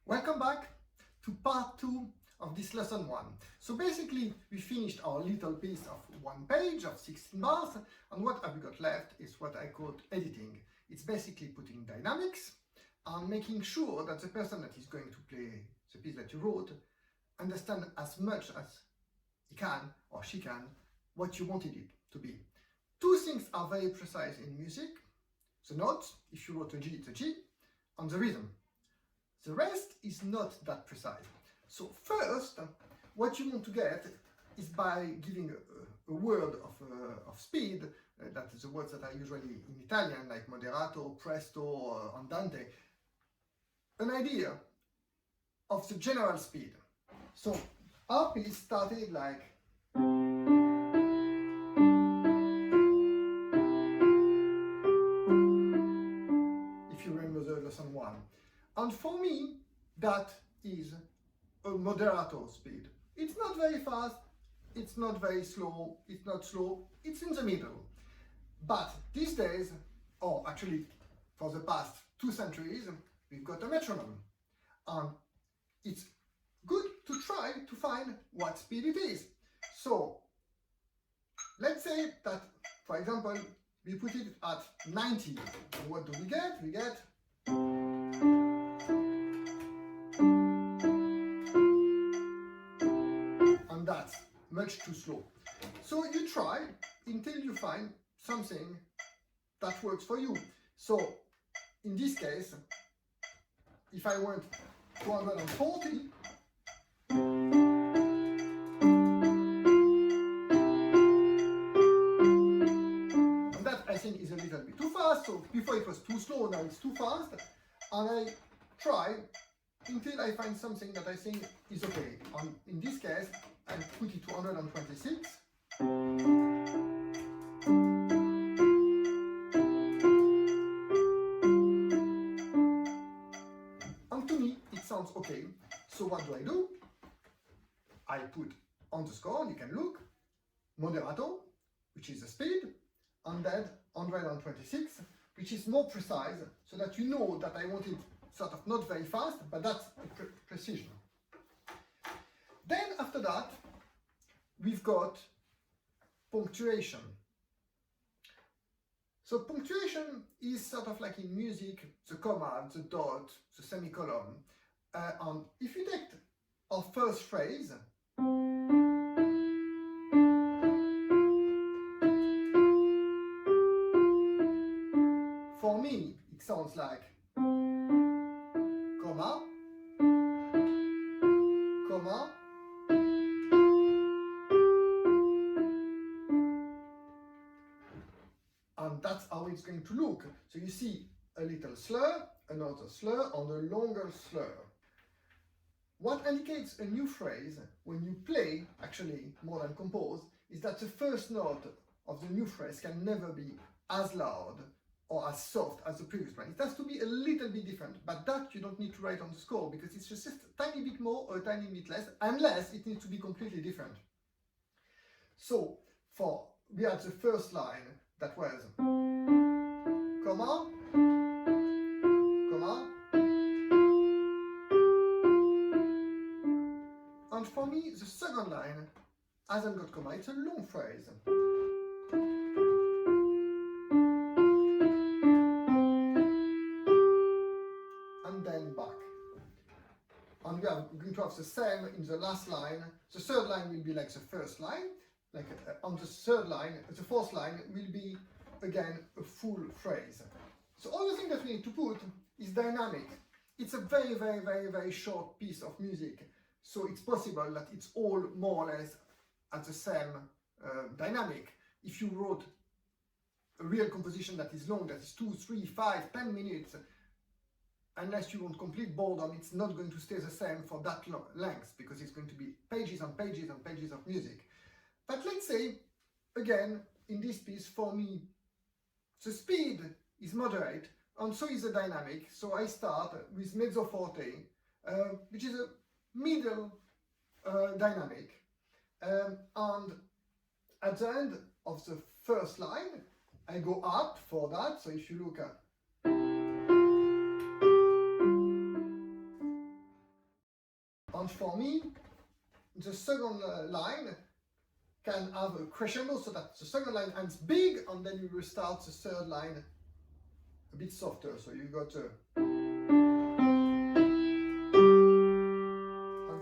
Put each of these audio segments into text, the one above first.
Welcome back to part 2 of this lesson 1. So basically we finished our little piece of one page of 16 bars, and what have we got left is what I called editing. It's basically putting dynamics and making sure that the person that is going to play the piece that you wrote understand as much as he can or she can what you wanted it to be. Two things are very precise in music: the notes, if you wrote a G, it's a G, and the rhythm. The rest is not that precise. So first, what you want to get is by giving a word of speed, that is the words that are usually in Italian, like moderato, presto, andante, an idea of the general speed. So our piece started like, if you remember the lesson 1. And for me, that is a moderato speed. It's not very fast, it's not very slow, it's not slow, it's in the middle. But these days, or actually for the past 2 centuries, we've got a metronome. And it's good to try to find what speed it is. So let's say that, for example, we put it at 90. And what do we get? We get that's much too slow. So you try until you find something that works for you. So in this case, if I want 240, and that I think is a little bit too fast. So before it was too slow, now it's too fast. And I try until I find something that I think is okay. And in this case, I put it to 126. And to me, it sounds okay. So what do? I put on the score, you can look, moderato, which is the speed, and then 126, which is more precise, so that you know that I want it sort of not very fast, but that's precision. Then after that, we've got punctuation. So punctuation is sort of like in music, the comma, the dot, the semicolon. And if you take our first phrase, for me, it sounds like comma, comma, and that's how it's going to look. So you see a little slur, another slur, and a longer slur. What indicates a new phrase when you play, actually more than compose, is that the first note of the new phrase can never be as loud or as soft as the previous one. It has to be a little bit different, but that you don't need to write on the score, because it's just a tiny bit more or a tiny bit less, unless it needs to be completely different. So we had the first line that was comma, comma, and for me the second line hasn't got comma, it's a long phrase. And then back. And we are going to have the same in the last line. The third line will be like the first line. Like on the third line, the fourth line will be again a full phrase. So all the thing that we need to put is dynamic. It's a very, very, very, very short piece of music. So it's possible that it's all more or less at the same dynamic. If you wrote a real composition that is long, that is 2, 3, 5, 10 minutes, unless you want complete boredom, it's not going to stay the same for that length, because it's going to be pages and pages and pages of music. But let's say, again, in this piece, for me, the speed is moderate, and so is the dynamic. So I start with mezzo forte, which is a middle dynamic. And at the end of the first line, I go up for that. So if you look at And for me, the second line can have a crescendo, so that the second line ends big, and then you restart the third line a bit softer. So you got a, and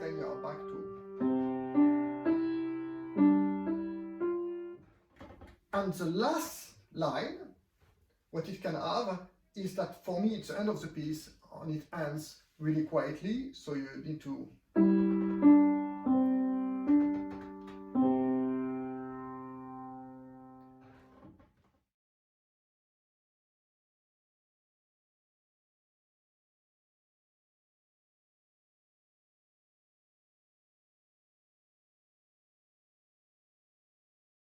then you are back to. And the last line, what it can have is that for me it's the end of the piece and it ends really quietly, so you need to